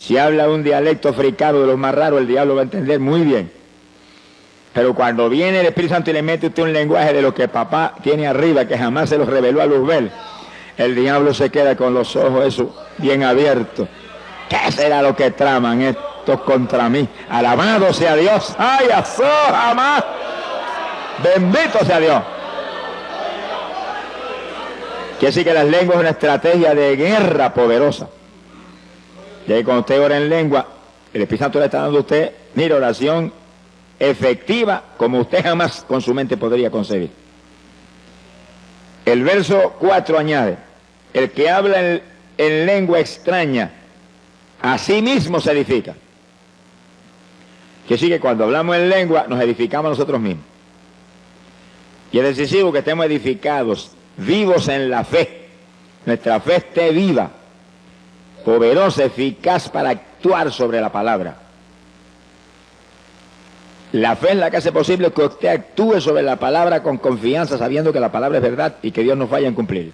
Si habla un dialecto africano de los más raros, el diablo va a entender muy bien. Pero cuando viene el Espíritu Santo y le mete usted un lenguaje de lo que papá tiene arriba, que jamás se los reveló a Luzbel, el diablo se queda con los ojos esos bien abiertos. ¿Qué será lo que traman estos contra mí? Alabado sea Dios. ¡Ay, azó, jamás! Bendito sea Dios. Quiere decir que las lenguas es una estrategia de guerra poderosa. Y ahí cuando usted ora en lengua, el Espíritu Santo le está dando a usted, mira, oración efectiva como usted jamás con su mente podría concebir. El verso 4 añade, el que habla en lengua extraña, a sí mismo se edifica. Que sí que cuando hablamos en lengua nos edificamos nosotros mismos. Y es decisivo que estemos edificados, vivos en la fe. Nuestra fe esté viva, poderosa, eficaz para actuar sobre la palabra. La fe es la que hace posible que usted actúe sobre la palabra con confianza, sabiendo que la palabra es verdad y que Dios no falla en cumplir.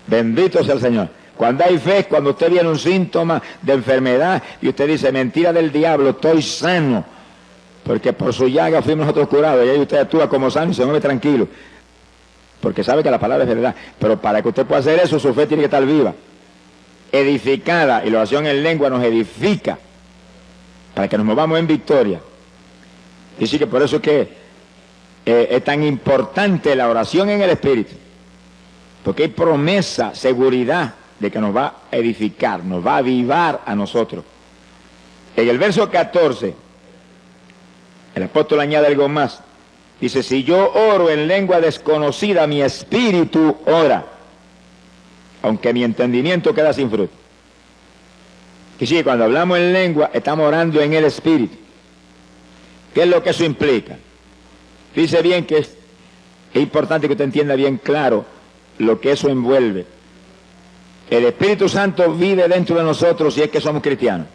Bendito sea el Señor. Cuando hay fe es cuando usted viene un síntoma de enfermedad y usted dice, mentira del diablo, estoy sano, porque por su llaga fuimos nosotros curados, y ahí usted actúa como sano y se mueve tranquilo, porque sabe que la palabra es verdad. Pero para que usted pueda hacer eso, su fe tiene que estar viva, edificada, y la oración en lengua nos edifica, para que nos movamos en victoria. Y sí que por eso es que es tan importante la oración en el Espíritu, porque hay promesa, seguridad de que nos va a edificar, nos va a avivar a nosotros. En el verso 14, el apóstol añade algo más. Dice, si yo oro en lengua desconocida, mi espíritu ora, aunque mi entendimiento queda sin fruto. Y sí, cuando hablamos en lengua, estamos orando en el Espíritu. ¿Qué es lo que eso implica? Dice bien que es importante que usted entienda bien claro lo que eso envuelve. El Espíritu Santo vive dentro de nosotros si es que somos cristianos.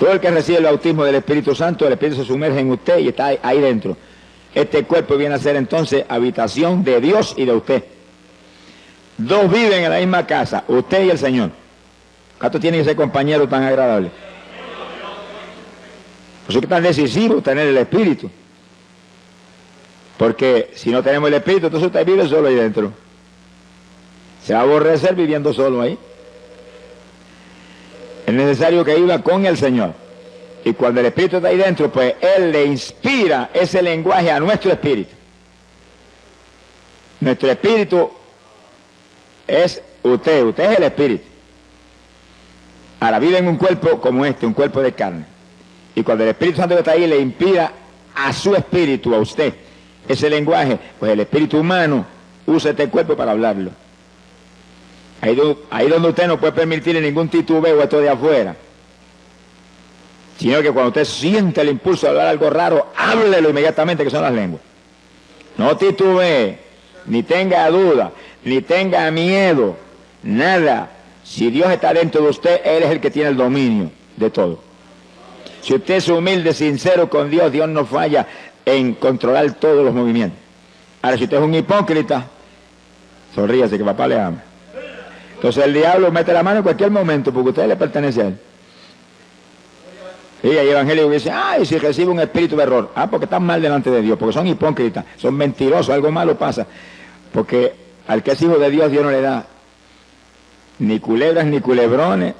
Todo el que recibe el bautismo del Espíritu Santo, el Espíritu se sumerge en usted y está ahí dentro. Este cuerpo viene a ser entonces habitación de Dios y de usted. Dos viven en la misma casa, usted y el Señor. ¿Cuánto tiene ese compañero tan agradable? Por eso es que es tan decisivo tener el Espíritu. Porque si no tenemos el Espíritu, entonces usted vive solo ahí dentro. Se va a aborrecer viviendo solo ahí. Es necesario que viva con el Señor. Y cuando el Espíritu está ahí dentro, pues Él le inspira ese lenguaje a nuestro espíritu. Nuestro espíritu es usted es el Espíritu. Ahora vive en un cuerpo como este, un cuerpo de carne. Y cuando el Espíritu Santo que está ahí le inspira a su espíritu, a usted, ese lenguaje, pues el espíritu humano usa este cuerpo para hablarlo. Ahí donde usted no puede permitirle ningún titubeo a esto de afuera. Sino que cuando usted siente el impulso de hablar algo raro, háblelo inmediatamente, que son las lenguas. No titubee, ni tenga duda, ni tenga miedo, nada. Si Dios está dentro de usted, Él es el que tiene el dominio de todo. Si usted es humilde, sincero con Dios, Dios no falla en controlar todos los movimientos. Ahora, si usted es un hipócrita, sonríase que papá le ama. Entonces el diablo mete la mano en cualquier momento porque usted le pertenece a él. Y hay evangélicos que dicen, ay, si recibe un espíritu de error. Ah, porque están mal delante de Dios, porque son hipócritas, son mentirosos, algo malo pasa. Porque al que es hijo de Dios, Dios no le da ni culebras ni culebrones,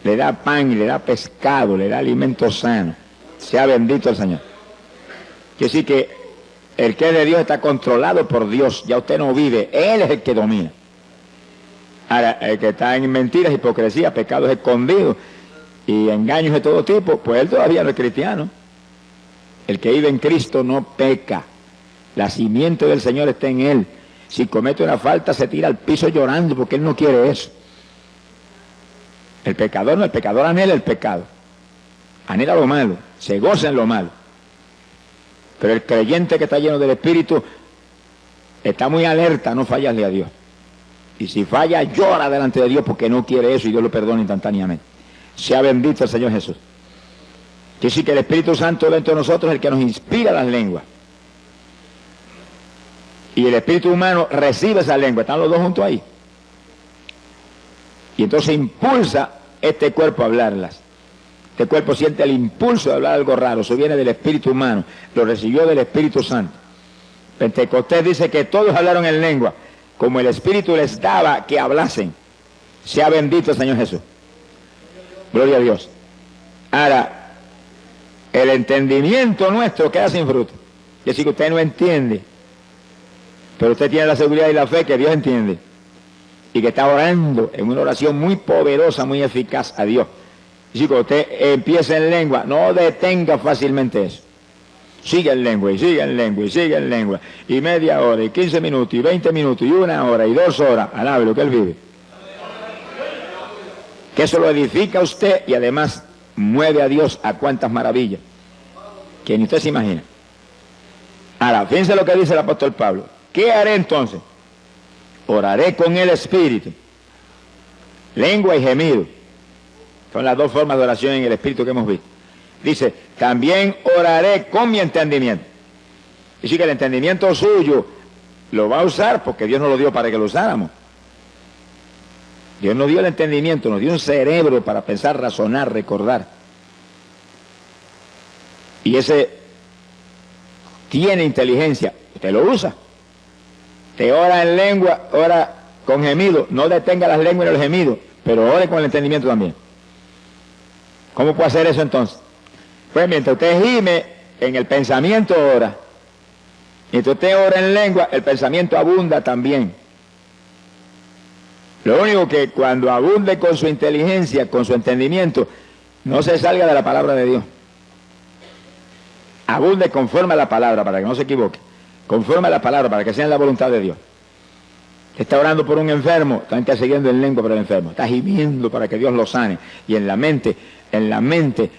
le da pan, le da pescado, le da alimento sano. Sea bendito el Señor. Quiere decir que el que es de Dios está controlado por Dios, ya usted no vive, Él es el que domina. Ahora, el que está en mentiras, hipocresía, pecados escondidos y engaños de todo tipo, pues él todavía no es cristiano. El que vive en Cristo no peca. La simiente del Señor está en él. Si comete una falta, se tira al piso llorando porque él no quiere eso. El pecador no, el pecador anhela el pecado. Anhela lo malo, se goza en lo malo. Pero el creyente que está lleno del Espíritu está muy alerta, no fallarle a Dios. Y si falla, llora delante de Dios porque no quiere eso y Dios lo perdona instantáneamente. Sea bendito el Señor Jesús. Quiere decir que el Espíritu Santo dentro de nosotros es el que nos inspira las lenguas. Y el espíritu humano recibe esa lengua. Están los dos juntos ahí. Y entonces impulsa este cuerpo a hablarlas. Este cuerpo siente el impulso de hablar algo raro, eso viene del espíritu humano, lo recibió del Espíritu Santo. Pentecostés dice que todos hablaron en lengua, como el Espíritu les daba que hablasen. Sea bendito el Señor Jesús. Gloria a Dios. Ahora, el entendimiento nuestro queda sin fruto. Es decir, que usted no entiende, pero usted tiene la seguridad y la fe que Dios entiende. Y que está orando en una oración muy poderosa, muy eficaz a Dios. Y si cuando usted empieza en lengua, no detenga fácilmente eso. Sigue en lengua, y sigue en lengua, y sigue en lengua. Y media hora, y 15 minutos, y 20 minutos, y 1 hora, y 2 horas. Alabe lo que Él vive. Que eso lo edifica a usted y además mueve a Dios a cuantas maravillas que ni usted se imagina. Ahora, fíjense lo que dice el apóstol Pablo. ¿Qué haré entonces? Oraré con el Espíritu. Lengua y gemido. Son las dos formas de oración en el Espíritu que hemos visto. Dice, también oraré con mi entendimiento. Es decir, que el entendimiento suyo lo va a usar porque Dios nos lo dio para que lo usáramos. Dios nos dio el entendimiento, nos dio un cerebro para pensar, razonar, recordar. Y ese tiene inteligencia, usted lo usa. Te ora en lengua, ora con gemido, no detenga las lenguas y los gemidos, pero ore con el entendimiento también. ¿Cómo puede hacer eso entonces? Pues mientras usted gime, en el pensamiento ora. Mientras usted ora en lengua, el pensamiento abunda también. Lo único que cuando abunde con su inteligencia, con su entendimiento, no se salga de la palabra de Dios. Abunde conforme a la palabra, para que no se equivoque. Conforme a la palabra, para que sea en la voluntad de Dios. Está orando por un enfermo, también está siguiendo en lengua por el enfermo. Está gimiendo para que Dios lo sane. Y en la mente,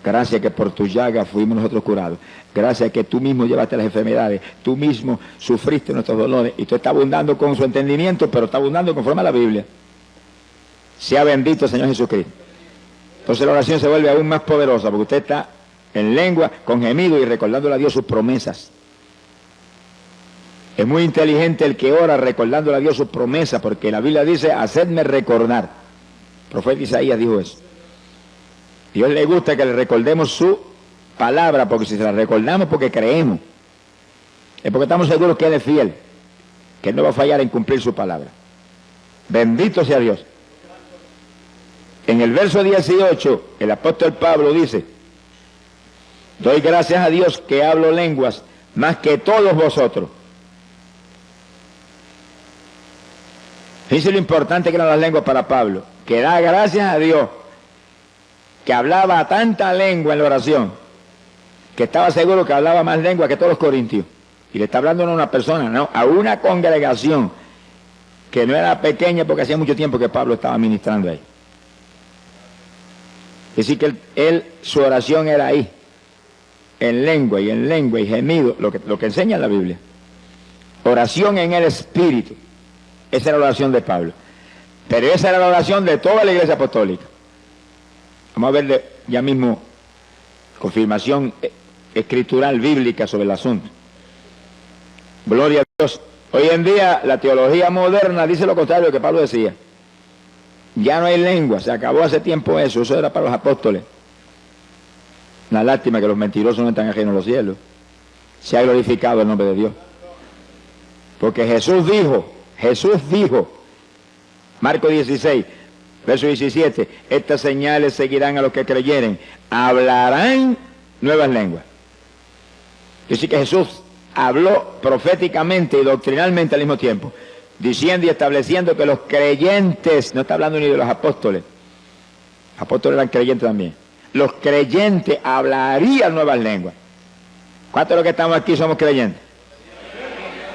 gracias que por tu llaga fuimos nosotros curados. Gracias que tú mismo llevaste las enfermedades. Tú mismo sufriste nuestros dolores. Y tú estás abundando con su entendimiento, pero está abundando conforme a la Biblia. Sea bendito el Señor Jesucristo. Entonces la oración se vuelve aún más poderosa, porque usted está en lengua, con gemido y recordándole a Dios sus promesas. Es muy inteligente el que ora recordándole a Dios sus promesas, porque la Biblia dice, hacedme recordar. El profeta Isaías dijo eso. Dios le gusta que le recordemos su palabra, porque si se la recordamos porque creemos, es porque estamos seguros que Él es fiel, que Él no va a fallar en cumplir su palabra. Bendito sea Dios. En el verso 18, el apóstol Pablo dice, doy gracias a Dios que hablo lenguas más que todos vosotros. Fíjense lo importante que eran las lenguas para Pablo, que da gracias a Dios que hablaba tanta lengua en la oración, que estaba seguro que hablaba más lengua que todos los corintios. Y le está hablando no a una persona, no, a una congregación que no era pequeña porque hacía mucho tiempo que Pablo estaba ministrando ahí. Es decir, que su oración era ahí, en lengua y gemido, lo que enseña la Biblia. Oración en el Espíritu. Esa era la oración de Pablo. Pero esa era la oración de toda la iglesia apostólica. Vamos a verle ya mismo confirmación escritural bíblica sobre el asunto. Gloria a Dios. Hoy en día la teología moderna dice lo contrario de lo que Pablo decía. Ya no hay lengua, se acabó hace tiempo eso era para los apóstoles. Una lástima que los mentirosos no están ajenos a los cielos. Se ha glorificado el nombre de Dios. Porque Jesús dijo, Marcos 16, verso 17, estas señales seguirán a los que creyeren, hablarán nuevas lenguas. Es decir, que Jesús habló proféticamente y doctrinalmente al mismo tiempo, diciendo y estableciendo que los creyentes, no está hablando ni de los apóstoles eran creyentes también, los creyentes hablarían nuevas lenguas. ¿Cuántos de los que estamos aquí somos creyentes?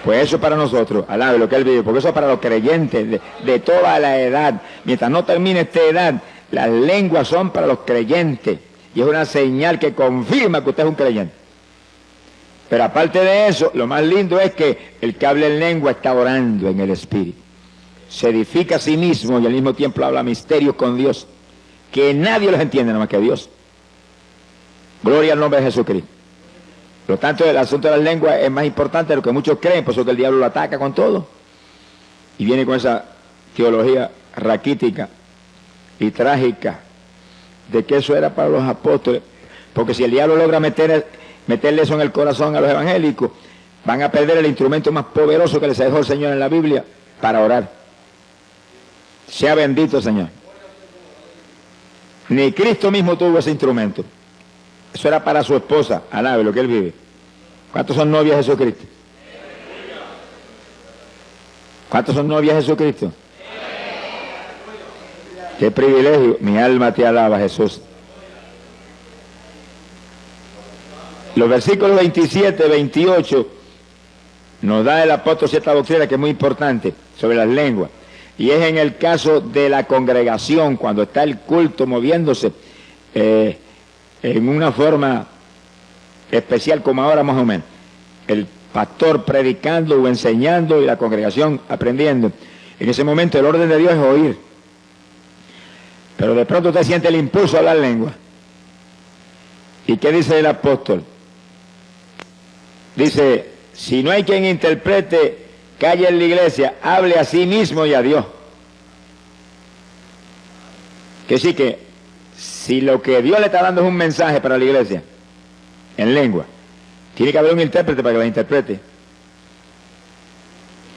Pues eso es para nosotros, alabe lo que Él vive, porque eso es para los creyentes de toda la edad. Mientras no termine esta edad, las lenguas son para los creyentes. Y es una señal que confirma que usted es un creyente. Pero aparte de eso, lo más lindo es que el que habla en lengua está orando en el Espíritu. Se edifica a sí mismo y al mismo tiempo habla misterios con Dios, que nadie los entiende nada más que Dios. Gloria al nombre de Jesucristo. Por lo tanto, el asunto de las lenguas es más importante de lo que muchos creen, por eso que el diablo lo ataca con todo. Y viene con esa teología raquítica y trágica de que eso era para los apóstoles, porque si el diablo logra meterle eso en el corazón a los evangélicos, van a perder el instrumento más poderoso que les dejó el Señor en la Biblia para orar. Sea bendito el Señor. Ni Cristo mismo tuvo ese instrumento. Eso era para su esposa, alabe lo que él vive. ¿Cuántos son novias de Jesucristo? ¿Cuántos son novias de Jesucristo? ¡Qué privilegio! Mi alma te alaba, Jesús. Los versículos 27, 28 nos da el apóstol cierta doctrina que es muy importante sobre las lenguas. Y es en el caso de la congregación, cuando está el culto moviéndose en una forma especial como ahora más o menos. El pastor predicando o enseñando y la congregación aprendiendo. En ese momento el orden de Dios es oír. Pero de pronto usted siente el impulso a hablar lengua. ¿Y qué dice el apóstol? Dice, si no hay quien interprete, calle en la iglesia, hable a sí mismo y a Dios. Que sí que, si lo que Dios le está dando es un mensaje para la iglesia, en lengua, tiene que haber un intérprete para que la interprete.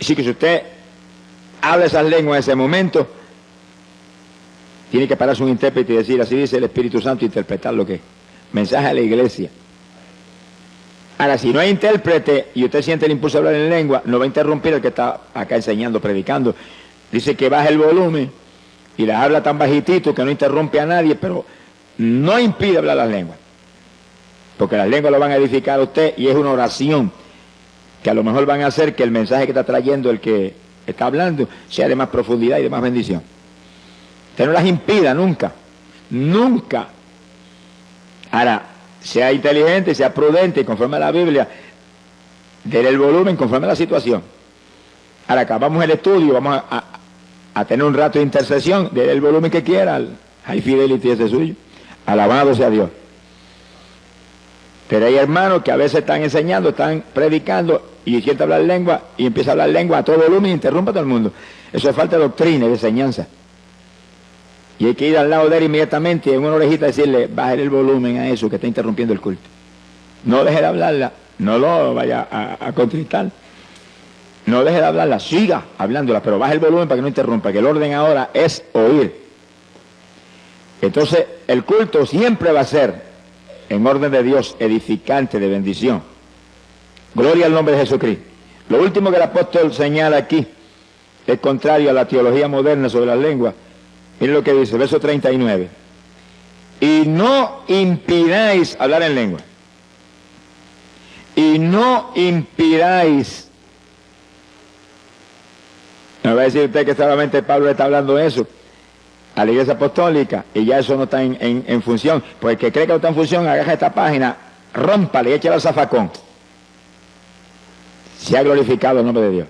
Así que si usted habla esas lenguas en ese momento, tiene que pararse un intérprete y decir, así dice el Espíritu Santo, interpretar lo que es. Mensaje a la iglesia. Ahora, si no hay intérprete y usted siente el impulso de hablar en lengua, no va a interrumpir el que está acá enseñando, predicando. Dice que baje el volumen y las habla tan bajitito que no interrumpe a nadie, pero no impide hablar las lenguas. Porque las lenguas lo van a edificar a usted y es una oración que a lo mejor van a hacer que el mensaje que está trayendo el que está hablando sea de más profundidad y de más bendición. Usted no las impida nunca, nunca. Ahora, sea inteligente, sea prudente y conforme a la Biblia, déle el volumen conforme a la situación. Ahora acabamos el estudio, vamos a tener un rato de intercesión, déle el volumen que quiera, High Fidelity ese suyo, alabado sea Dios. Pero hay hermanos que a veces están enseñando, están predicando y sienten hablar lengua y empieza a hablar lengua a todo volumen y interrumpe a todo el mundo. Eso es falta de doctrina y de enseñanza. Y hay que ir al lado de él inmediatamente y en una orejita decirle, baje el volumen a eso que está interrumpiendo el culto. No deje de hablarla, no lo vaya a contristar. No deje de hablarla, siga hablándola, pero baje el volumen para que no interrumpa, que el orden ahora es oír. Entonces, el culto siempre va a ser, en orden de Dios, edificante, de bendición. Gloria al nombre de Jesucristo. Lo último que el apóstol señala aquí es contrario a la teología moderna sobre las lenguas. Miren lo que dice, verso 39. Y no impidáis hablar en lengua. Y no impidáis. No va a decir usted que solamente Pablo está hablando de eso a la iglesia apostólica y ya eso no está en función. Pues el que cree que no está en función, agarra esta página, rómpale y échale al zafacón. Se ha glorificado el nombre de Dios.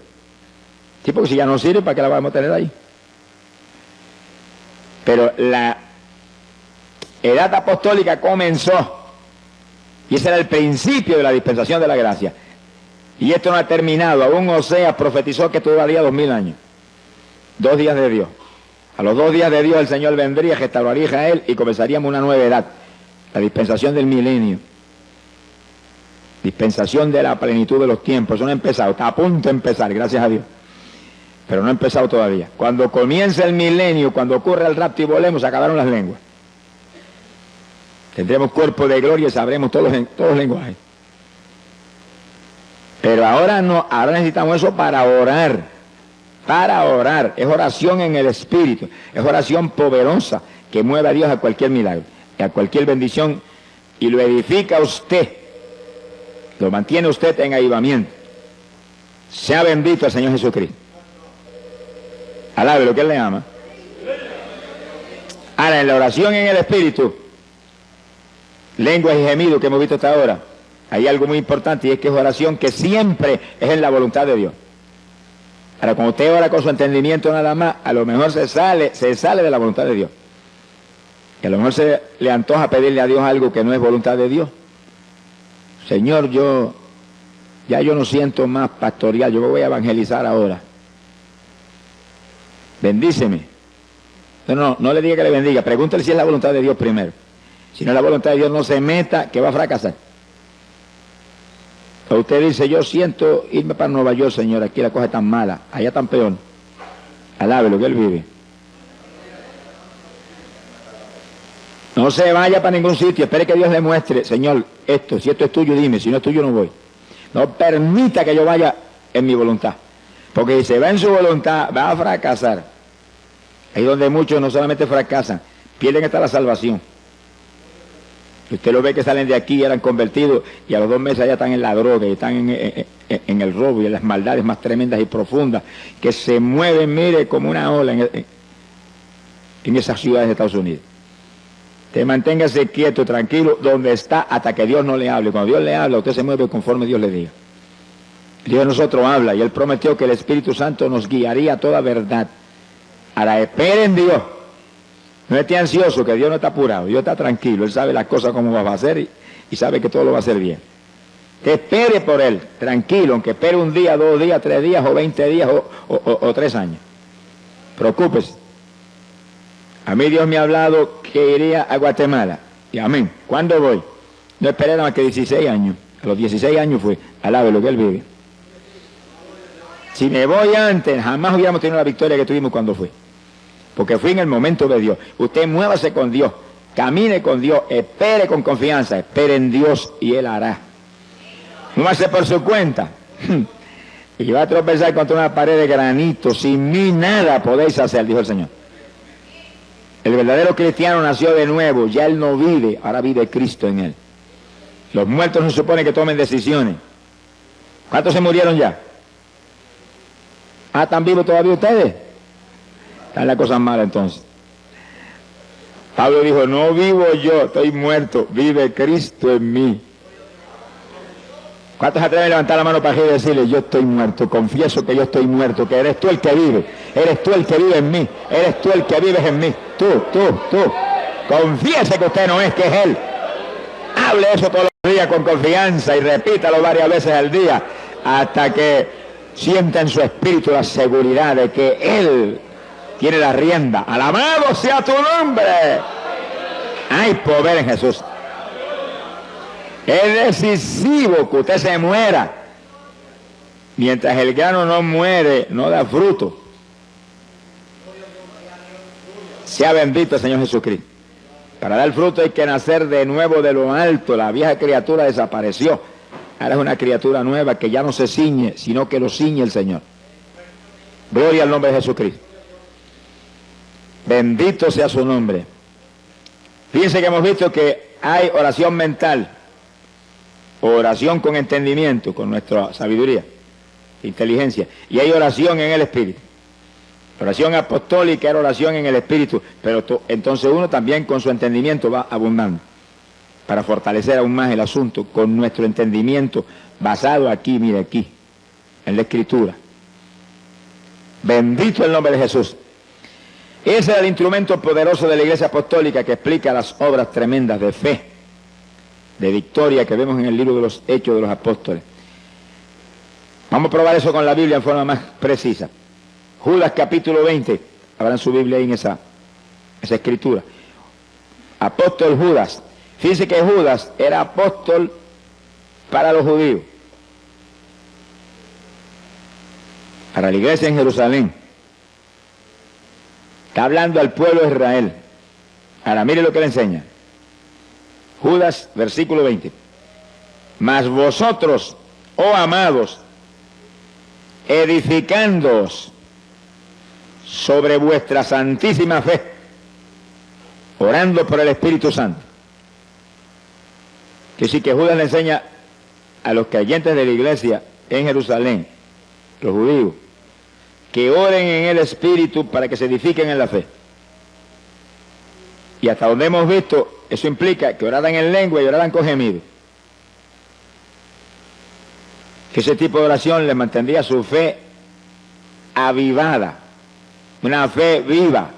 Sí, porque si ya no sirve, ¿para qué la vamos a tener ahí? Pero la edad apostólica comenzó y ese era el principio de la dispensación de la gracia. Y esto no ha terminado. Aún Oseas profetizó que esto duraría 2000 años. 2 días de Dios. A los 2 días de Dios el Señor vendría, restauraría a Israel y comenzaríamos una nueva edad. La dispensación del milenio. Dispensación de la plenitud de los tiempos. Eso no ha empezado. Está a punto de empezar, gracias a Dios. Pero no ha empezado todavía. Cuando comience el milenio, cuando ocurra el rapto y volemos, acabaron las lenguas. Tendremos cuerpo de gloria y sabremos todos los lenguajes. Pero ahora no, ahora necesitamos eso para orar. Para orar. Es oración en el Espíritu. Es oración poderosa que mueve a Dios a cualquier milagro, a cualquier bendición y lo edifica usted. Lo mantiene usted en avivamiento. Sea bendito el Señor Jesucristo. Alabe lo que Él le ama. Ahora, en la oración en el Espíritu, lenguas y gemidos que hemos visto hasta ahora, hay algo muy importante y es que es oración que siempre es en la voluntad de Dios. Ahora, cuando usted ora con su entendimiento nada más, a lo mejor se sale de la voluntad de Dios. Y a lo mejor se le antoja pedirle a Dios algo que no es voluntad de Dios. Señor, yo no siento más pastorear, yo me voy a evangelizar ahora. Bendíceme. No le diga que le bendiga, pregúntele si es la voluntad de Dios primero. Si no es la voluntad de Dios, no se meta, que va a fracasar. O usted dice, yo siento irme para Nueva York, señor, aquí la cosa es tan mala, allá tan peor. Alábelo, que él vive. No se vaya para ningún sitio, espere que Dios le muestre, señor, esto, si esto es tuyo, dime, si no es tuyo, no voy. No permita que yo vaya en mi voluntad, porque si se va en su voluntad, va a fracasar. Ahí donde muchos no solamente fracasan, pierden hasta la salvación. Usted lo ve que salen de aquí, eran convertidos, y a los 2 meses ya están en la droga, y están en el robo y en las maldades más tremendas y profundas, que se mueven, mire, como una ola en esas ciudades de Estados Unidos. Te manténgase quieto, tranquilo, donde está, hasta que Dios no le hable. Cuando Dios le habla, usted se mueve conforme Dios le diga. Dios de nosotros habla, y Él prometió que el Espíritu Santo nos guiaría a toda verdad. Ahora, espere en Dios. No esté ansioso, que Dios no está apurado, Dios está tranquilo, Él sabe las cosas cómo va a hacer y sabe que todo lo va a hacer bien. Que espere por Él, tranquilo, aunque espere 1 día, 2 días, 3 días, o 20 días, o 3 años. Preocúpese. A mí Dios me ha hablado que iría a Guatemala, y amén. ¿Cuándo voy? No esperé nada más que 16 años. A los 16 años fue, alábelo que Él vive. Si me voy antes, jamás hubiéramos tenido la victoria que tuvimos cuando fui. Porque fui en el momento de Dios. Usted muévase con Dios, camine con Dios, espere con confianza, espere en Dios y Él hará. Muévase por su cuenta. Y va a tropezar contra una pared de granito. Sin mí nada podéis hacer, dijo el Señor. El verdadero cristiano nació de nuevo, ya él no vive, ahora vive Cristo en él. Los muertos no se supone que tomen decisiones. ¿Cuántos se murieron ya? ¿Están vivos todavía ustedes? Están las cosas malas entonces. Pablo dijo, no vivo yo, estoy muerto, vive Cristo en mí. ¿Cuántos se atreven a levantar la mano para arriba y decirle, yo estoy muerto, confieso que yo estoy muerto, que eres tú el que vive, eres tú el que vive en mí, eres tú el que vives en mí, tú. Confiese que usted no es, que es Él. Hable eso todos los días con confianza y repítalo varias veces al día, hasta que sienta en su espíritu la seguridad de que Él tiene la rienda. Alabado sea tu nombre. Hay poder en Jesús. Es decisivo que usted se muera. Mientras el grano no muere, no da fruto. Sea bendito el Señor Jesucristo. Para dar fruto hay que nacer de nuevo de lo alto. La vieja criatura desapareció. Ahora es una criatura nueva que ya no se ciñe, sino que lo ciñe el Señor. Gloria al nombre de Jesucristo. Bendito sea su nombre. Fíjense que hemos visto que hay oración mental, oración con entendimiento, con nuestra sabiduría, inteligencia, y hay oración en el Espíritu. Oración apostólica era oración en el Espíritu, pero entonces uno también con su entendimiento va abundando, para fortalecer aún más el asunto, con nuestro entendimiento basado aquí, mire aquí, en la Escritura. Bendito el nombre de Jesús. Ese es el instrumento poderoso de la Iglesia Apostólica que explica las obras tremendas de fe, de victoria que vemos en el libro de los Hechos de los Apóstoles. Vamos a probar eso con la Biblia en forma más precisa. Judas capítulo 20, abran su Biblia ahí en esa escritura. Apóstol Judas. Fíjense que Judas era apóstol para los judíos, para la iglesia en Jerusalén. Está hablando al pueblo de Israel. Ahora mire lo que le enseña. Judas, versículo 20. Mas vosotros, oh amados, edificándoos sobre vuestra santísima fe, orando por el Espíritu Santo. Que sí, que Judas le enseña a los creyentes de la iglesia en Jerusalén, los judíos, que oren en el Espíritu para que se edifiquen en la fe. Y hasta donde hemos visto, eso implica que oraran en lengua y oraran con gemido. Que ese tipo de oración les mantendría su fe avivada, una fe viva.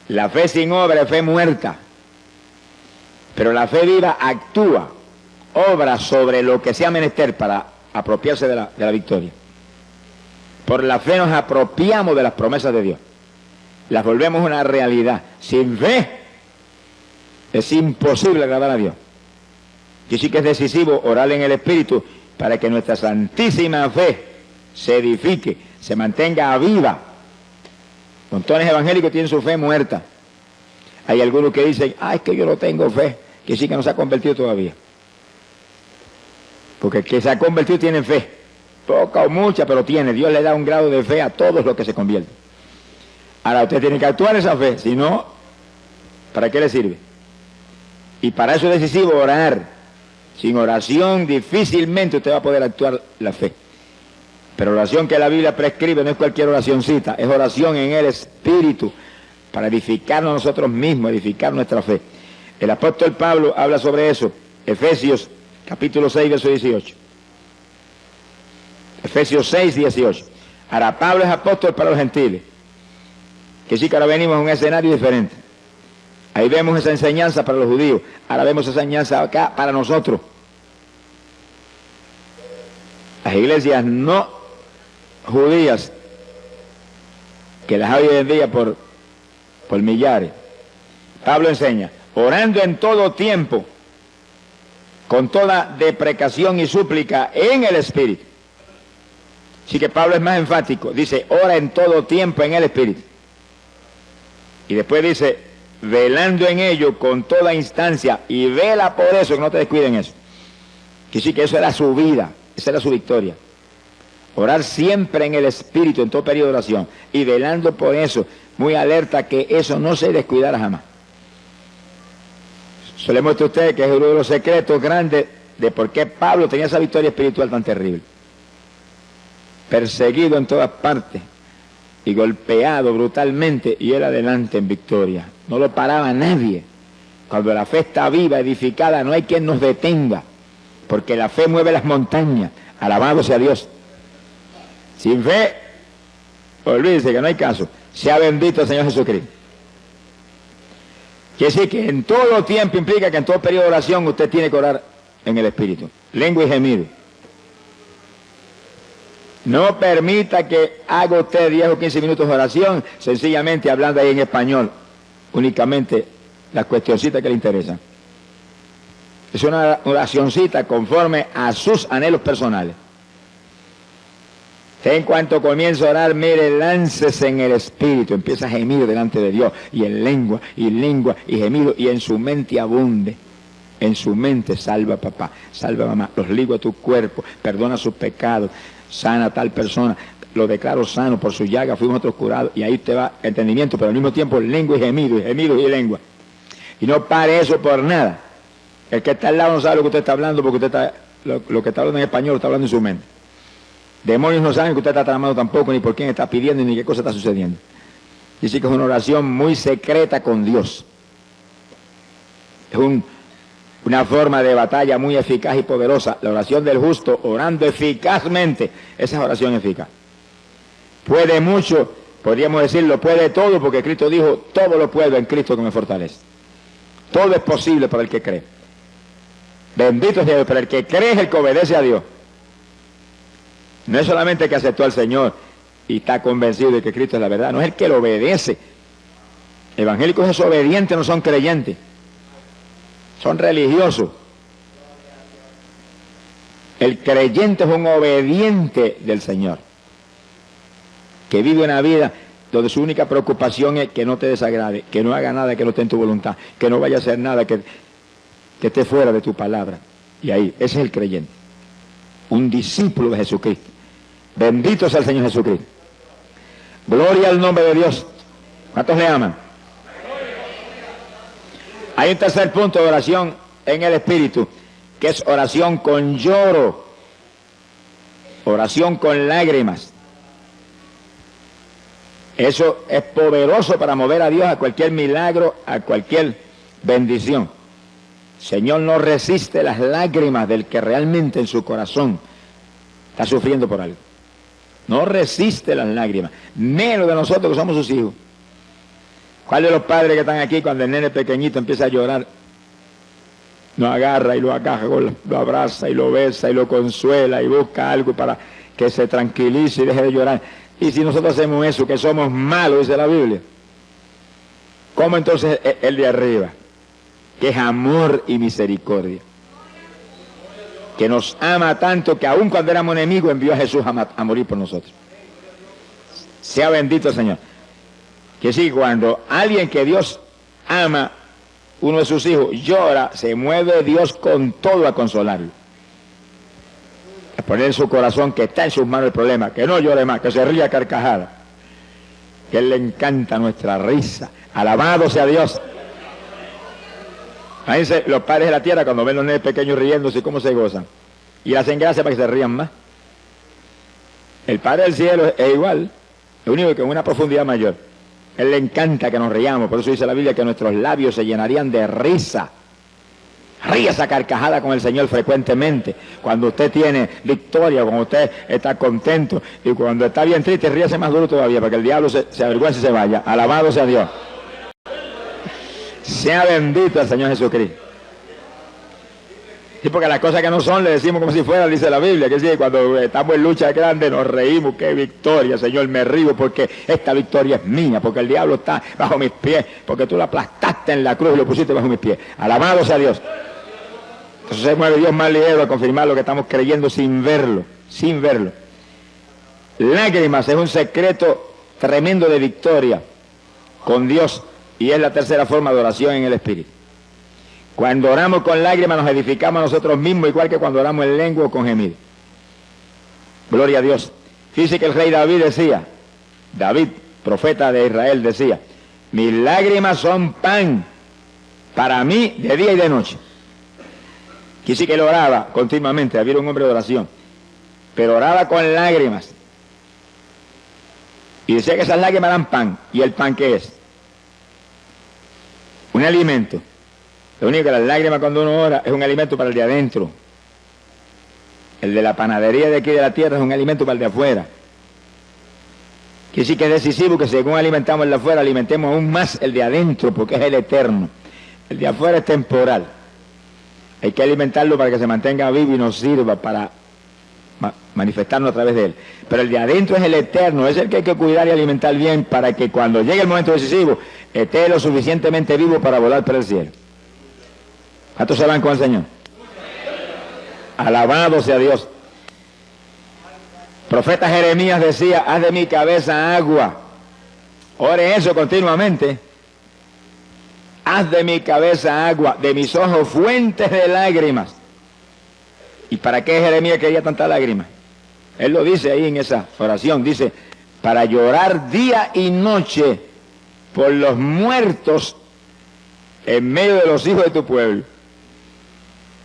La fe sin obra es fe muerta, pero la fe viva actúa, obra sobre lo que sea menester para apropiarse de la victoria. Por la fe nos apropiamos de las promesas de Dios. las volvemos una realidad. Sin fe es imposible agradar a Dios. Y sí que es decisivo orar en el Espíritu para que nuestra santísima fe se edifique, se mantenga viva. Montones evangélicos tienen su fe muerta. Hay algunos que dicen, es que yo no tengo fe, que sí que no se ha convertido todavía. Porque el que se ha convertido tiene fe, poca o mucha, pero tiene. Dios le da un grado de fe a todos los que se convierten. Ahora usted tiene que actuar esa fe, si no, ¿para qué le sirve? Y para eso es decisivo orar. Sin oración difícilmente usted va a poder actuar la fe. Pero oración que la Biblia prescribe no es cualquier oracioncita, es oración en el Espíritu, para edificarnos nosotros mismos, edificar nuestra fe. El apóstol Pablo habla sobre eso, Efesios capítulo 6, verso 18. Efesios 6, 18. Ahora Pablo es apóstol para los gentiles, que sí que ahora venimos a un escenario diferente. Ahí vemos esa enseñanza para los judíos, ahora vemos esa enseñanza acá para nosotros. Las iglesias no judías, que las hay hoy en día por millares. Pablo enseña, orando en todo tiempo, con toda deprecación y súplica en el Espíritu. Así que Pablo es más enfático, dice, ora en todo tiempo en el Espíritu. Y después dice, velando en ello con toda instancia, y vela por eso, que no te descuiden eso. Que sí que eso era su vida, esa era su victoria. Orar siempre en el Espíritu, en todo periodo de oración, y velando por eso, muy alerta que eso no se descuidara jamás. Eso le muestro a ustedes que es uno de los secretos grandes de por qué Pablo tenía esa victoria espiritual tan terrible. Perseguido en todas partes y golpeado brutalmente, y él adelante en victoria. No lo paraba nadie. Cuando la fe está viva, edificada, no hay quien nos detenga, porque la fe mueve las montañas. Alabado sea Dios. Sin fe, olvídese que no hay caso. Sea bendito el Señor Jesucristo. Quiere decir que en todo tiempo implica que en todo periodo de oración usted tiene que orar en el Espíritu. Lengua y gemido. No permita que haga usted 10 o 15 minutos de oración, sencillamente hablando ahí en español, únicamente las cuestioncitas que le interesan. Es una oracioncita conforme a sus anhelos personales. Usted en cuanto comienza a orar, mire, láncese en el Espíritu, empieza a gemir delante de Dios, y en lengua, y gemido, y en su mente abunde. En su mente, salva papá, salva mamá, los ligo a tu cuerpo, perdona sus pecados, sana a tal persona, lo declaro sano, por su llaga fuimos nosotros curados, y ahí te va entendimiento, pero al mismo tiempo lengua y gemido y lengua. Y no pare eso por nada. El que está al lado no sabe lo que usted está hablando, porque usted está, lo que está hablando en español lo está hablando en su mente. Demonios no saben que usted está tramando tampoco, ni por quién está pidiendo, ni qué cosa está sucediendo. Dice que es una oración muy secreta con Dios. Es una forma de batalla muy eficaz y poderosa. La oración del justo, orando eficazmente, esa es oración eficaz. Puede mucho, podríamos decirlo, puede todo, porque Cristo dijo, todo lo puedo en Cristo que me fortalece. Todo es posible para el que cree. Bendito sea Dios, pero el que cree es el que obedece a Dios. No es solamente el que aceptó al Señor y está convencido de que Cristo es la verdad, no es el que lo obedece. Evangélicos desobedientes no son creyentes, son religiosos. El creyente es un obediente del Señor, que vive una vida donde su única preocupación es que no te desagrade, que no haga nada que no esté en tu voluntad, que no vaya a hacer nada que esté fuera de tu palabra. Y ahí, ese es el creyente, un discípulo de Jesucristo. Bendito sea el Señor Jesucristo. Gloria al nombre de Dios. ¿Cuántos le aman? Hay un tercer punto de oración en el Espíritu, que es oración con lloro, oración con lágrimas. Eso es poderoso para mover a Dios a cualquier milagro, a cualquier bendición. El Señor no resiste las lágrimas del que realmente en su corazón está sufriendo por algo. No resiste las lágrimas, menos de nosotros que somos sus hijos. ¿Cuál de los padres que están aquí, cuando el nene pequeñito empieza a llorar, lo agarra y lo agaja, lo abraza y lo besa y lo consuela y busca algo para que se tranquilice y deje de llorar? Y si nosotros hacemos eso, que somos malos, dice la Biblia, ¿Cómo entonces el de arriba? Que es amor y misericordia. Que nos ama tanto que aun cuando éramos enemigos envió a Jesús a morir por nosotros. Sea bendito el Señor. Que sí, cuando alguien que Dios ama, uno de sus hijos, llora, se mueve Dios con todo a consolarlo. A poner en su corazón que está en sus manos el problema, que no llore más, que se ría a carcajada. Que a Él le encanta nuestra risa. Alabado sea Dios. Fíjense, los padres de la tierra cuando ven los nenes pequeños riéndose, cómo se gozan. Y le hacen gracia para que se rían más. El Padre del cielo es igual, lo único que en una profundidad mayor. A Él le encanta que nos riamos, por eso dice la Biblia que nuestros labios se llenarían de risa. Ríe esa carcajada con el Señor frecuentemente. Cuando usted tiene victoria, cuando usted está contento. Y cuando está bien triste, ríase más duro todavía, para que el diablo se avergüence y se vaya. Alabado sea Dios. Sea bendito el Señor Jesucristo. Sí, porque las cosas que no son le decimos como si fueran, dice la Biblia, que sí, cuando estamos en lucha grande nos reímos, qué victoria, Señor, me río porque esta victoria es mía, porque el diablo está bajo mis pies, porque tú lo aplastaste en la cruz y lo pusiste bajo mis pies. Alabado sea Dios. Entonces se mueve Dios más ligero a confirmar lo que estamos creyendo sin verlo, sin verlo. Lágrimas es un secreto tremendo de victoria con Dios y es la tercera forma de oración en el Espíritu. Cuando oramos con lágrimas nos edificamos a nosotros mismos, igual que cuando oramos en lengua o con gemido. Gloria a Dios. Fíjese que el rey David decía, David, profeta de Israel, decía, mis lágrimas son pan para mí de día y de noche. Quise que él oraba continuamente, había un hombre de oración, pero oraba con lágrimas. Y decía que esas lágrimas eran pan. ¿Y el pan qué es? Un alimento. Lo único que las lágrimas cuando uno ora es un alimento para el de adentro. El de la panadería de aquí de la tierra es un alimento para el de afuera. Que sí que es decisivo que según alimentamos el de afuera, alimentemos aún más el de adentro, porque es el eterno. El de afuera es temporal. Hay que alimentarlo para que se mantenga vivo y nos sirva para manifestarnos a través de él. Pero el de adentro es el eterno, es el que hay que cuidar y alimentar bien para que cuando llegue el momento decisivo esté lo suficientemente vivo para volar por el cielo. ¿Cuántos se van con el Señor? Alabado sea Dios. Profeta Jeremías decía, haz de mi cabeza agua. Ore eso continuamente. Haz de mi cabeza agua, de mis ojos fuentes de lágrimas. ¿Y para qué Jeremías quería tantas lágrimas? Él lo dice ahí en esa oración, dice, para llorar día y noche por los muertos en medio de los hijos de tu pueblo.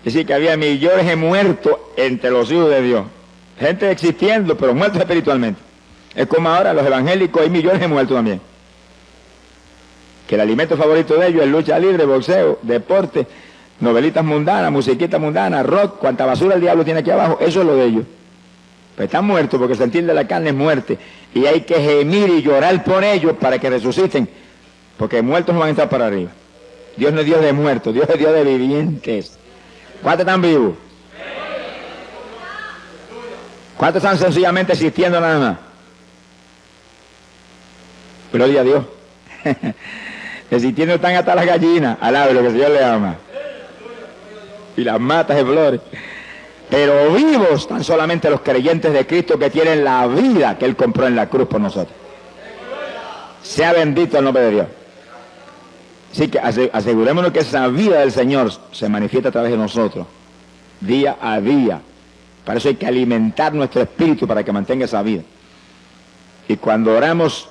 Es decir, que había millones de muertos entre los hijos de Dios. Gente existiendo, pero muertos espiritualmente. Es como ahora los evangélicos, hay millones de muertos también. Que el alimento favorito de ellos es lucha libre, boxeo, deporte, novelitas mundanas, musiquitas mundanas, rock, cuanta basura el diablo tiene aquí abajo, eso es lo de ellos. Pero están muertos porque el sentir de la carne es muerte. Y hay que gemir y llorar por ellos para que resuciten. Porque muertos no van a entrar para arriba. Dios no es Dios de muertos, Dios es Dios de vivientes. ¿Cuántos están vivos? ¿Cuántos están sencillamente existiendo nada más? Gloria a Dios. Existiendo están hasta las gallinas, alabe lo que el Señor le ama. Y las matas de flores. Pero vivos están solamente los creyentes de Cristo que tienen la vida que Él compró en la cruz por nosotros. Sea bendito el nombre de Dios. Así que asegurémonos que esa vida del Señor se manifiesta a través de nosotros, día a día. Para eso hay que alimentar nuestro espíritu para que mantenga esa vida. Y cuando oramos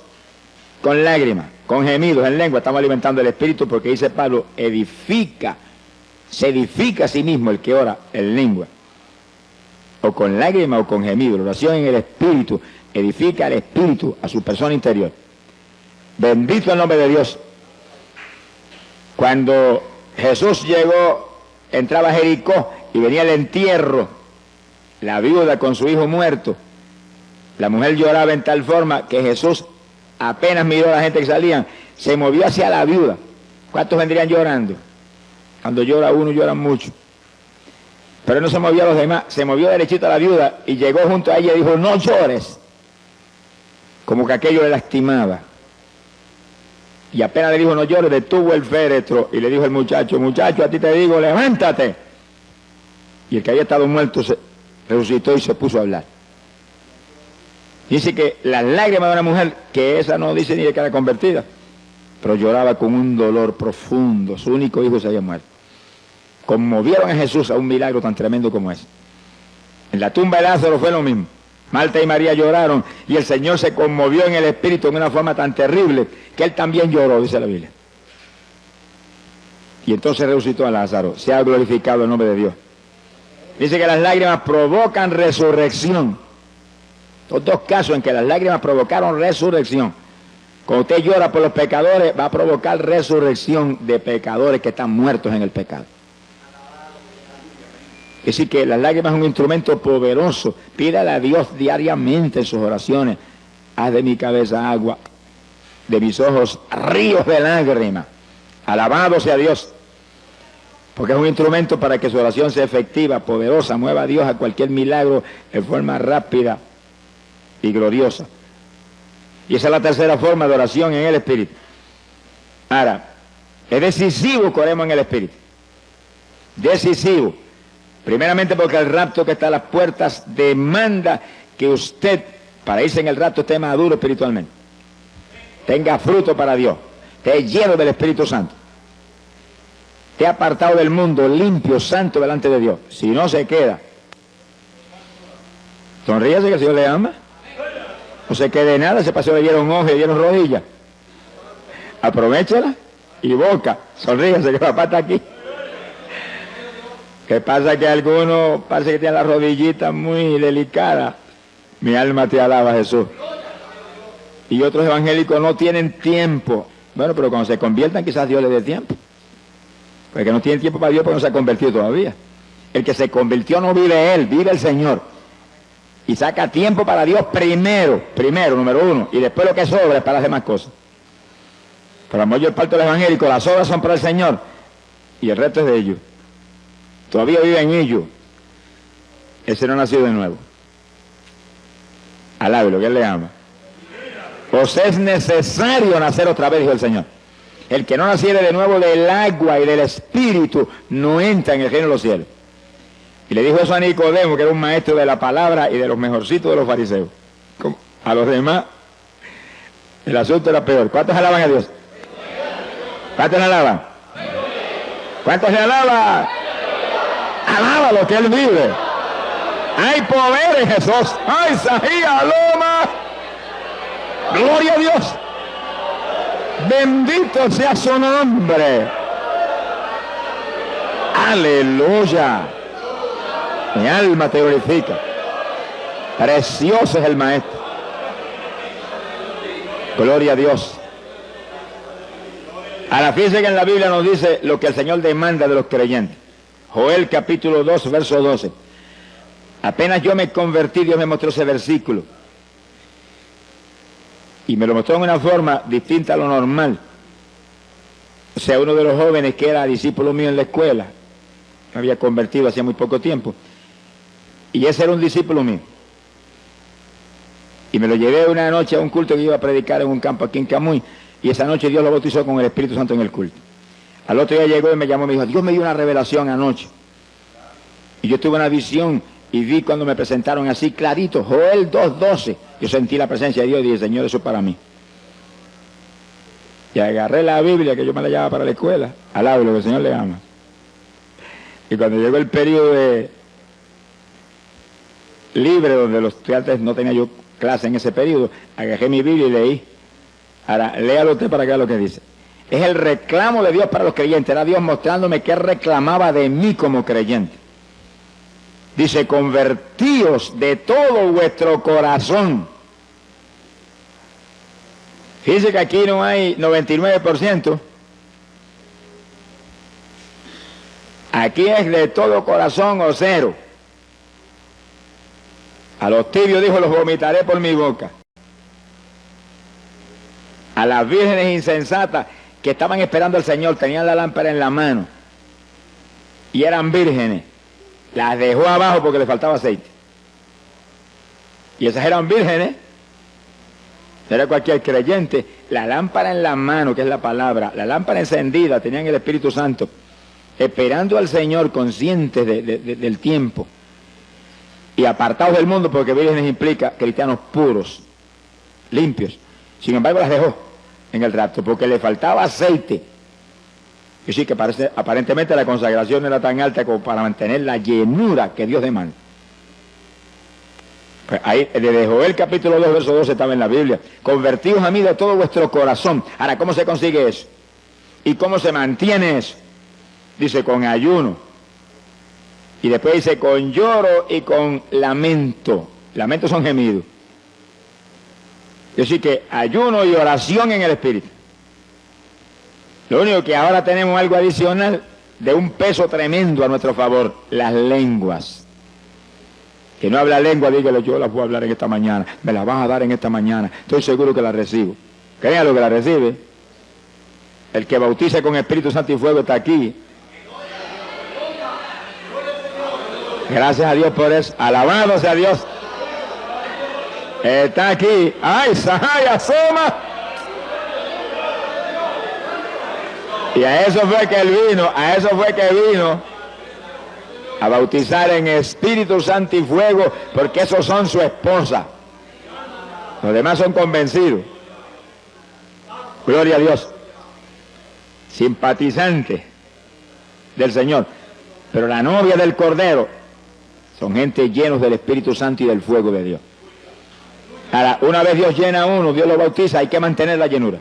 con lágrimas, con gemidos en lengua, estamos alimentando el espíritu porque dice Pablo, se edifica a sí mismo el que ora en lengua. O con lágrimas o con gemidos. La oración en el espíritu edifica al espíritu, a su persona interior. Bendito el nombre de Dios. Cuando Jesús llegó, entraba a Jericó y venía el entierro, la viuda con su hijo muerto, la mujer lloraba en tal forma que Jesús apenas miró a la gente que salían, se movió hacia la viuda. ¿Cuántos vendrían llorando? Cuando llora uno, lloran mucho. Pero no se movió a los demás, se movió derechito a la viuda y llegó junto a ella y dijo, no llores. Como que aquello le lastimaba. Y apenas le dijo no llores, detuvo el féretro y le dijo al muchacho, muchacho, a ti te digo, levántate. Y el que había estado muerto se resucitó y se puso a hablar. Dice que las lágrimas de una mujer, que esa no dice ni de que era convertida, pero lloraba con un dolor profundo, su único hijo se había muerto. Conmovieron a Jesús a un milagro tan tremendo como ese. En la tumba de Lázaro fue lo mismo. Marta y María lloraron y el Señor se conmovió en el espíritu en una forma tan terrible que Él también lloró, dice la Biblia. Y entonces resucitó a Lázaro. Se ha glorificado el nombre de Dios. Dice que las lágrimas provocan resurrección. Los dos casos en que las lágrimas provocaron resurrección. Cuando usted llora por los pecadores, va a provocar resurrección de pecadores que están muertos en el pecado. Es decir, que las lágrimas es un instrumento poderoso. Pídale a Dios diariamente en sus oraciones. Haz de mi cabeza agua, de mis ojos ríos de lágrimas. Alabado sea Dios. Porque es un instrumento para que su oración sea efectiva, poderosa, mueva a Dios a cualquier milagro en forma rápida y gloriosa. Y esa es la tercera forma de oración en el Espíritu. Ahora, es decisivo que oremos en el Espíritu. Decisivo. Primeramente porque el rapto que está a las puertas demanda que usted, para irse en el rapto, esté maduro espiritualmente. Tenga fruto para Dios. Esté lleno del Espíritu Santo. Esté apartado del mundo, limpio, santo delante de Dios. Si no se queda. Sonríase que el Señor le ama. No se quede nada, ese paseo le dieron ojos y le dieron rodillas. Aprovéchela y boca. Sonríase que papá está aquí. ¿Qué pasa? Que algunos parece que tienen las rodillitas muy delicadas. Mi alma te alaba, Jesús. Y otros evangélicos no tienen tiempo. Bueno, pero cuando se conviertan quizás Dios les dé tiempo. Porque no tienen tiempo para Dios porque no se ha convertido todavía. El que se convirtió no vive él, vive el Señor. Y saca tiempo para Dios primero, número uno. Y después lo que sobra es para las demás cosas. Pero la mayor parte del evangélico, las obras son para el Señor. Y el resto es de ellos. Todavía vive en ellos. Ese no ha nacido de nuevo. Alábelo, que Él le ama. Pues es necesario nacer otra vez, dijo el Señor. El que no naciere de nuevo del agua y del Espíritu no entra en el reino de los cielos. Y le dijo eso a Nicodemo, que era un maestro de la palabra y de los mejorcitos de los fariseos. A los demás, el asunto era peor. ¿Cuántos alaban a Dios? ¿Cuántos le alaban? ¿Cuántos le alaban? Alaba lo que Él vive. Hay poder en Jesús. ¡Ay, Sahía, Loma! ¡Gloria a Dios! Bendito sea su nombre. ¡Aleluya! Mi alma te glorifica. Precioso es el Maestro. Gloria a Dios. Ahora fíjense que en la Biblia nos dice lo que el Señor demanda de los creyentes. Joel capítulo 2, verso 12. Apenas yo me convertí, Dios me mostró ese versículo. Y me lo mostró en una forma distinta a lo normal. O sea, uno de los jóvenes que era discípulo mío en la escuela, me había convertido hacía muy poco tiempo. Y ese era un discípulo mío. Y me lo llevé una noche a un culto que iba a predicar en un campo aquí en Camuy. Y esa noche Dios lo bautizó con el Espíritu Santo en el culto. Al otro día llegó y me llamó y me dijo, Dios me dio una revelación anoche. Y yo tuve una visión y vi cuando me presentaron así clarito, Joel 2:12. Yo sentí la presencia de Dios y dije, Señor, eso es para mí. Y agarré la Biblia, que yo me la llevaba para la escuela. Alabo lo que el Señor le ama. Y cuando llegó el periodo de libre, donde los estudiantes no tenía yo clase en ese periodo, agarré mi Biblia y leí. Ahora, léalo usted para que vea lo que dice. Es el reclamo de Dios para los creyentes. Era Dios mostrándome qué reclamaba de mí como creyente. Dice, convertíos de todo vuestro corazón. Fíjense que aquí no hay 99%. Aquí es de todo corazón o cero. A los tibios dijo, los vomitaré por mi boca. A las vírgenes insensatas que estaban esperando al Señor, tenían la lámpara en la mano y eran vírgenes, las dejó abajo porque le faltaba aceite. Y esas eran vírgenes No era cualquier creyente. La lámpara en la mano, que es la palabra, la lámpara encendida, tenían el Espíritu Santo, esperando al Señor, conscientes del tiempo, y apartados del mundo, porque vírgenes implica cristianos puros, limpios. Sin embargo, las dejó en el rapto, porque le faltaba aceite. Y sí que aparentemente la consagración no era tan alta como para mantener la llenura que Dios demanda. Pues ahí, desde Joel capítulo 2, verso 12 estaba en la Biblia. Convertíos a mí de todo vuestro corazón. Ahora, ¿cómo se consigue eso? ¿Y cómo se mantiene eso? Dice, con ayuno. Y después dice, con lloro y con lamento. Lamentos son gemidos. Es decir, que ayuno y oración en el Espíritu. Lo único que ahora tenemos algo adicional de un peso tremendo a nuestro favor, las lenguas. Que no habla lengua, dígale, yo las voy a hablar en esta mañana, me las vas a dar en esta mañana, estoy seguro que las recibo. Créanlo que las recibe. El que bautiza con Espíritu Santo y fuego está aquí. Gracias a Dios por eso. Alabado sea Dios. Está aquí. ¡Ay, Sahaya, asoma! Y a eso fue que él vino, a bautizar en Espíritu Santo y fuego, porque esos son su esposa. Los demás son convencidos. Gloria a Dios. Simpatizantes del Señor. Pero la novia del Cordero son gente llenos del Espíritu Santo y del fuego de Dios. Ahora, una vez Dios llena a uno, Dios lo bautiza, hay que mantener la llenura.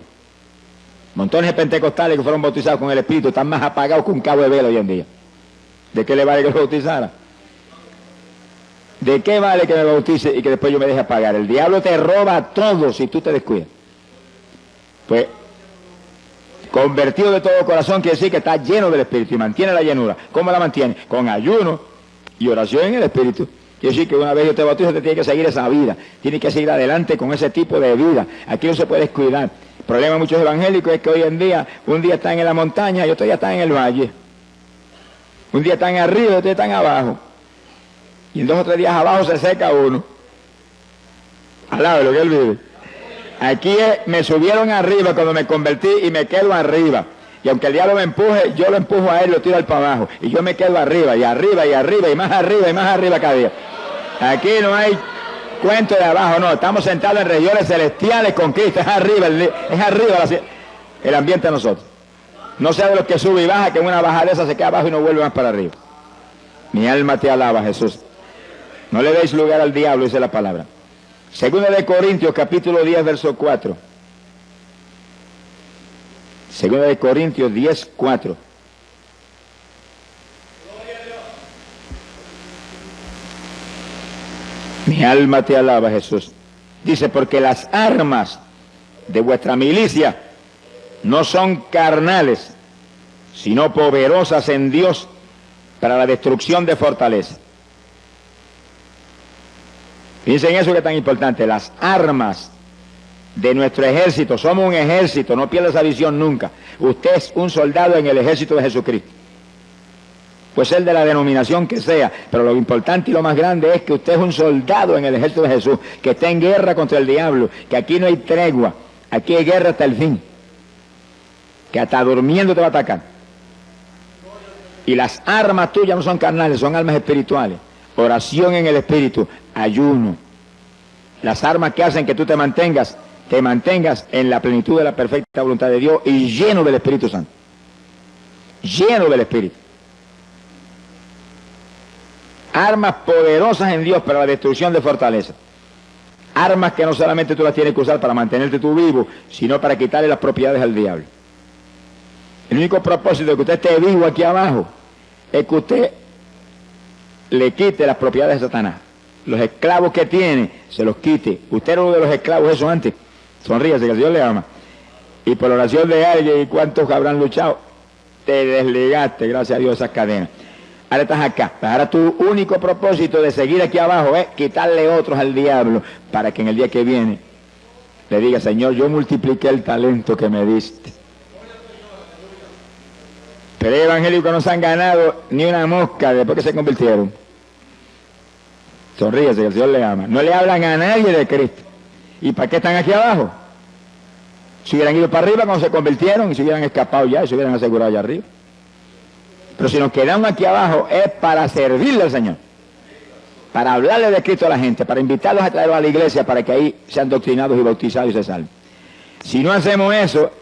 Montones de pentecostales que fueron bautizados con el Espíritu están más apagados que un cabo de vela hoy en día. ¿De qué le vale que lo bautizara? ¿De qué vale que me bautice y que después yo me deje apagar? El diablo te roba todo si tú te descuidas. Pues, convertido de todo corazón quiere decir que está lleno del Espíritu y mantiene la llenura. ¿Cómo la mantiene? Con ayuno y oración en el Espíritu. Quiere decir que una vez yo te bautizo, te tiene que seguir esa vida. Tiene que seguir adelante con ese tipo de vida. Aquí no se puede descuidar. El problema de muchos evangélicos es que hoy en día, un día están en la montaña y otro día están en el valle. Un día están arriba y otro día están abajo. Y en 2 o 3 días abajo se seca uno. Al lado de lo que él vive. Aquí me subieron arriba cuando me convertí y me quedo arriba. Y aunque el diablo me empuje, yo lo empujo a él, lo tiro al para abajo. Y yo me quedo arriba, y arriba, y arriba, y más arriba, y más arriba cada día. Aquí no hay cuento de abajo, no. Estamos sentados en regiones celestiales con Cristo. Es arriba el ambiente de nosotros. No sea de los que sube y baja, que en una bajada esa se queda abajo y no vuelve más para arriba. Mi alma te alaba, Jesús. No le deis lugar al diablo, dice la palabra. Segunda de Corintios, capítulo 10, verso 4. Segunda de Corintios 10, 4. Mi alma te alaba, Jesús. Dice, porque las armas de vuestra milicia no son carnales, sino poderosas en Dios para la destrucción de fortalezas. Piensen eso que es tan importante. Las armas de nuestro ejército, somos un ejército, no pierda esa visión nunca. Usted es un soldado en el ejército de Jesucristo. Puede ser de la denominación que sea, pero lo importante y lo más grande es que usted es un soldado en el ejército de Jesús, que está en guerra contra el diablo, que aquí no hay tregua, aquí hay guerra hasta el fin, que hasta durmiendo te va a atacar. Y las armas tuyas no son carnales, son armas espirituales. Oración en el Espíritu, ayuno. Las armas que hacen que tú te mantengas en la plenitud de la perfecta voluntad de Dios y lleno del Espíritu Santo. Lleno del Espíritu. Armas poderosas en Dios para la destrucción de fortalezas. Armas que no solamente tú las tienes que usar para mantenerte tú vivo, sino para quitarle las propiedades al diablo. El único propósito de que usted esté vivo aquí abajo es que usted le quite las propiedades de Satanás. Los esclavos que tiene, se los quite. Usted era uno de los esclavos eso antes. Sonríase, que el Dios le ama. Y por la oración de alguien, ¿y cuántos habrán luchado? Te desligaste, gracias a Dios, de esas cadenas. Ahora estás acá. Ahora tu único propósito de seguir aquí abajo es quitarle otros al diablo para que en el día que viene le diga, Señor, yo multipliqué el talento que me diste. Pero hay evangélicos no se han ganado ni una mosca después que se convirtieron. Sonríese, que el Señor le ama. No le hablan a nadie de Cristo. ¿Y para qué están aquí abajo? Si hubieran ido para arriba cuando se convirtieron y se hubieran escapado ya y se hubieran asegurado allá arriba. Pero si nos quedamos aquí abajo es para servirle al Señor, para hablarle de Cristo a la gente, para invitarlos a traerlos a la iglesia para que ahí sean doctrinados y bautizados y se salven. Si no hacemos eso,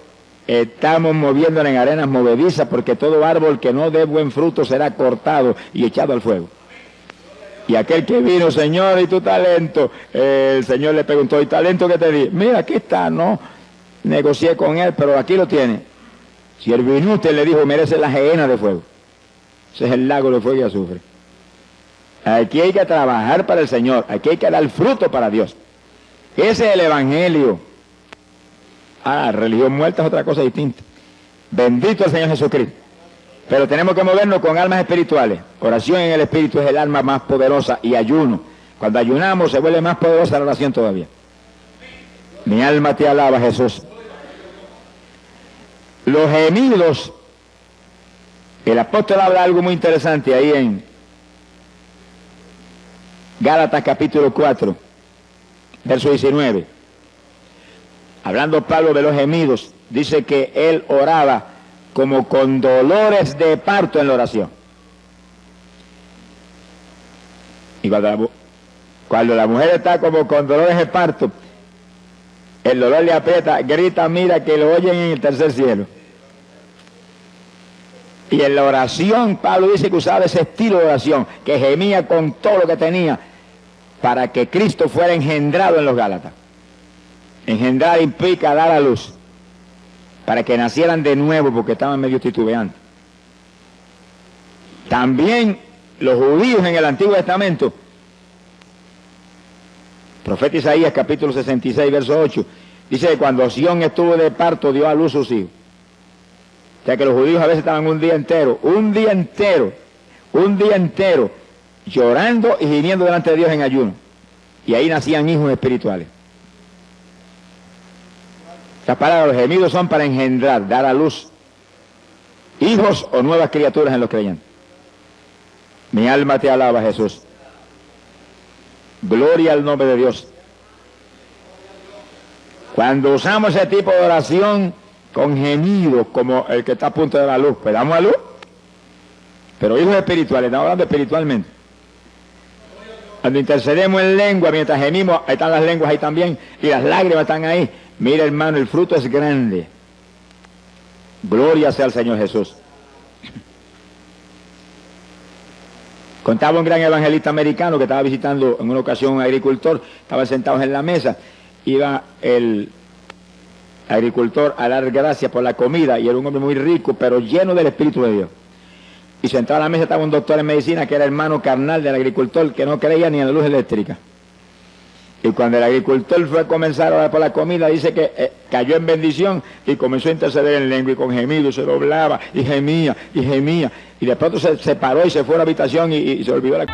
estamos moviéndonos en arenas movedizas, porque todo árbol que no dé buen fruto será cortado y echado al fuego. Y aquel que vino, Señor, ¿y tu talento? El Señor le preguntó, ¿y talento qué te di? Mira, aquí está, no negocié con él, pero aquí lo tiene. Si el inútil le dijo, merece la gehenna de fuego. Ese es el lago de fuego y azufre. Aquí hay que trabajar para el Señor, aquí hay que dar fruto para Dios. Ese es el Evangelio. Religión muerta es otra cosa distinta. Bendito el Señor Jesucristo. Pero tenemos que movernos con almas espirituales. Oración en el Espíritu es el alma más poderosa, y ayuno. Cuando ayunamos se vuelve más poderosa la oración todavía. Mi alma te alaba, Jesús. Los gemidos. El apóstol habla algo muy interesante ahí en Gálatas capítulo 4, verso 19. Hablando Pablo de los gemidos, dice que él oraba como con dolores de parto en la oración. Y cuando la mujer está como con dolores de parto, el dolor le aprieta, grita, mira que lo oyen en el tercer cielo. Y en la oración, Pablo dice que usaba ese estilo de oración, que gemía con todo lo que tenía, para que Cristo fuera engendrado en los Gálatas. Engendrar implica dar a luz, para que nacieran de nuevo, porque estaban medio titubeantes. También los judíos en el Antiguo Testamento, profeta Isaías capítulo 66, verso 8, dice que cuando Sión estuvo de parto, dio a luz sus hijos. O sea que los judíos a veces estaban un día entero, llorando y gimiendo delante de Dios en ayuno. Y ahí nacían hijos espirituales. Las palabras, los gemidos son para engendrar, dar a luz hijos o nuevas criaturas en los creyentes. Mi alma te alaba, Jesús. Gloria al nombre de Dios. Cuando usamos ese tipo de oración con gemidos, como el que está a punto de dar a luz, pues damos a luz. Pero hijos espirituales, estamos hablando espiritualmente. Cuando intercedemos en lengua, mientras gemimos, ahí están las lenguas ahí también, y las lágrimas están ahí. Mira, hermano, el fruto es grande. Gloria sea al Señor Jesús. Contaba un gran evangelista americano que estaba visitando en una ocasión un agricultor, estaban sentados en la mesa, iba el agricultor a dar gracias por la comida, y era un hombre muy rico, pero lleno del Espíritu de Dios. Y sentado a la mesa estaba un doctor en medicina que era hermano carnal del agricultor, que no creía ni en la luz eléctrica. Y cuando el agricultor fue a comenzar a orar por la comida, dice que cayó en bendición y comenzó a interceder en lengua y con gemido, se doblaba y gemía, y de pronto se paró y se fue a la habitación y se olvidó la